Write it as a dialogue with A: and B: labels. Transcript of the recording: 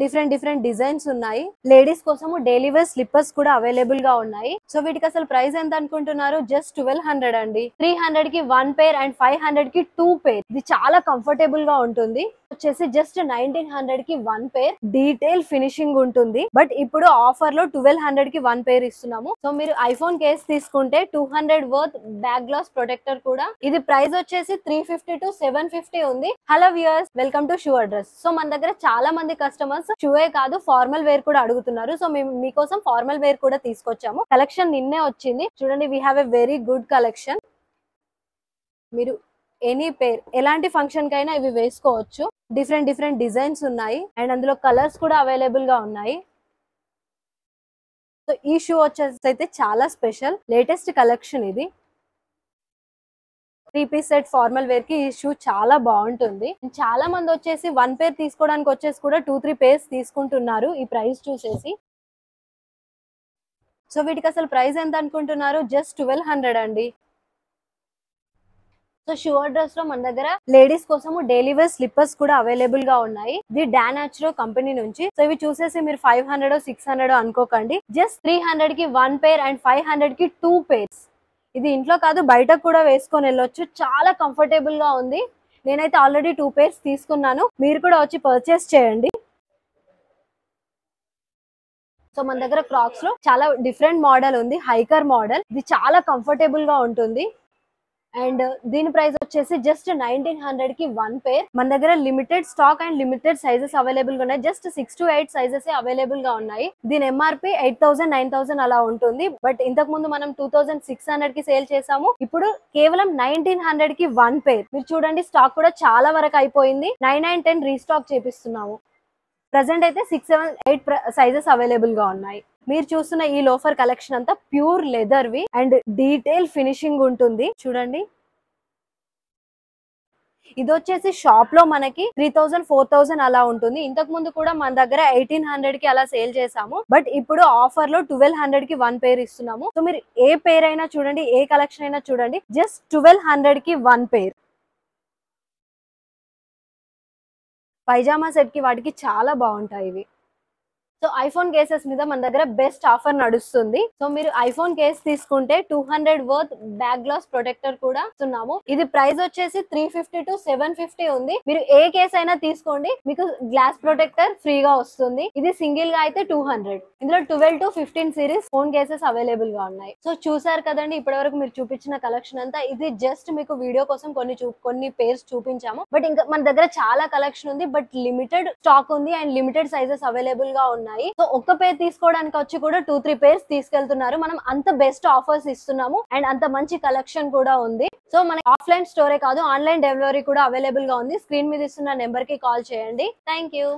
A: Different designs ఉన్నాయి. Ladies కోసము daily wear slippers కూడా అవైలబుల్ గా ఉన్నాయి. సో వీటికి అసలు ప్రైస్ ఎంత అనుకుంటున్నారు? జస్ట్ 1200 అండి. 300 కి 1 పేర్ అండ్ 500 కి 2 పేర్. ఇది చాలా కంఫర్టబుల్ గా ఉంటుంది. వచ్చేసి జస్ట్ 1900 కి 1 పేర్. డీటెయిల్ ఫినిషింగ్ ఉంటుంది. బట్ ఇప్పుడు ఆఫర్ లో 1200 కి 1 పేర్ ఇస్తున్నాము. సో మీరు ఐఫోన్ కేస్ తీసుకుంటే 200 వర్త్ బ్యాక్ గ్లాస్ ప్రొటెక్టర్ కూడా. ఇది ప్రైస్ వచ్చేసి 350 to 750 ఉంది. Hello viewers, welcome to shoe address. So మన దగ్గర చాలా మంది కస్టమర్స్ షూయే కాదు ఫార్మల్ వేర్ కూడా అడుగుతున్నారు. సో మేము మీకోసం ఫార్మల్ వేర్ కూడా తీసుకొచ్చాము. కలెక్షన్ నిన్నే వచ్చింది. చూడండి, we have a very good collection. మీరు ఎనీ పేర్ ఎలాంటి ఫంక్షన్ కైనా ఇవి వేసుకోవచ్చు. డిఫరెంట్ డిజైన్స్ ఉన్నాయి అండ్ అందులో కలర్స్ కూడా అవైలబుల్ గా ఉన్నాయి. సో ఈ షూ వచ్చేసి అయితే చాలా స్పెషల్, లేటెస్ట్ కలెక్షన్ ఇది. 3 పీస్ సెట్ ఫార్మల్ వేర్ కి ఈ షూ చాలా బాగుంటుంది. చాలా మంది వచ్చేసి 1 పేర్ తీసుకోవడానికి వచ్చేసి కూడా 2-3 పేర్స్ తీసుకుంటున్నారు ఈ ప్రైస్ చూసేసి. సో వీటికి అసలు ప్రైస్ ఎంత అనుకుంటున్నారు? జస్ట్ 1200 అండి. సో షూ అడ్రస్ లో మన దగ్గర లేడీస్ కోసము డైలీ వేర్ స్లిప్పర్స్ కూడా అవైలబుల్ గా ఉన్నాయి. ఇది డానాచ్రో కంపెనీ నుంచి. సో ఇవి చూసేసి మీరు 500 600 అనుకోకండి. జస్ట్ 300 కి 1 పేర్ అండ్ 500 కి 2 పేర్స్. ఇది ఇంట్లో కాదు బయటకు కూడా వేసుకొని వెళ్ళొచ్చు. చాలా కంఫర్టబుల్ గా ఉంది. నేనైతే ఆల్రెడీ 2 పేర్స్ తీసుకున్నాను. మీరు కూడా వచ్చి పర్చేస్ చేయండి. సో మన దగ్గర క్రాక్స్ లో చాలా డిఫరెంట్ మోడల్ ఉంది. Hiker model. ఇది చాలా కంఫర్టబుల్ గా ఉంటుంది. అండ్ దీని ప్రైస్ వచ్చేసి జస్ట్ 1900 కి 1 పేర్. మన దగ్గర limited stock and limited sizes available గా ఉన్నాయి. జస్ట్ 6 to 8 సైజెస్ అవైలబుల్ గా ఉన్నాయి. దీని ఎంఆర్పి 8000 9000 అలా ఉంటుంది. బట్ ఇంతకు ముందు మనం 2600 కి సేల్ చేసాము. ఇప్పుడు కేవలం 1900 కి 1 పేర్. మీరు చూడండి, స్టాక్ కూడా చాలా వరకు అయిపోయింది. 9 and 10 రీస్టాక్ చేపిస్తున్నాము. ప్రెసెంట్ అయితే 6 7 8 సైజెస్ అవైలబుల్ గా ఉన్నాయి. మీరు చూస్తున్న ఈ లోఫర్ కలెక్షన్ అంతా ప్యూర్ లెదర్ వి అండ్ డీటెయిల్ ఫినిషింగ్ ఉంటుంది. చూడండి, ఇది వచ్చేసి షాప్ లో మనకి 3000 4000 అలా ఉంటుంది. ఇంతకు ముందు కూడా మన దగ్గర 1800 కి అలా సేల్ చేసాము. బట్ ఇప్పుడు ఆఫర్ లో 1200 కి 1 పేర్ ఇస్తున్నాము. సో మీరు ఏ పేర్ అయినా చూడండి, ఏ కలెక్షన్ అయినా చూడండి, జస్ట్ 1200 కి 1 పేర్. పైజామా సెట్ కి వాటికి చాలా బాగుంటాయి ఇవి. సో ఐఫోన్ కేసెస్ మీద మన దగ్గర బెస్ట్ ఆఫర్ నడుస్తుంది. సో మీరు ఐఫోన్ కేస్ తీసుకుంటే 200 వర్త్ బ్యాక్ గ్లాస్ ప్రొటెక్టర్ కూడా ఇస్తున్నాము. ఇది ప్రైస్ వచ్చేసి 350 to 750 ఉంది. మీరు ఏ కేస్ అయినా తీసుకోండి, మీకు గ్లాస్ ప్రొటెక్టర్ ఫ్రీగా వస్తుంది. ఇది సింగిల్ గా అయితే 200. ఇందులో 12 to 15 series phone cases available గా ఉన్నాయి. సో చూసారు కదండి, ఇప్పటి వరకు మీరు చూపించిన కలెక్షన్ అంతా. ఇది జస్ట్ మీకు వీడియో కోసం కొన్ని పేర్స్ చూపించాము. బట్ ఇంకా మన దగ్గర చాలా కలెక్షన్ ఉంది. బట్ లిమిటెడ్ స్టాక్ ఉంది అండ్ లిమిటెడ్ సైజెస్ అవైలబుల్ గా ఉన్నాయి. సో ఒక్క పేర్ తీసుకోవడానికి వచ్చి కూడా 2-3 పేర్స్ తీసుకెళ్తున్నారు. మనం అంత బెస్ట్ ఆఫర్స్ ఇస్తున్నాము అండ్ అంత మంచి కలెక్షన్ కూడా ఉంది. సో మనకి ఆఫ్లైన్ స్టోరే కాదు, ఆన్లైన్ డెలివరీ కూడా అవైలబుల్ గా ఉంది. స్క్రీన్ మీద ఇస్తున్న నెంబర్ కి కాల్ చేయండి. Thank you.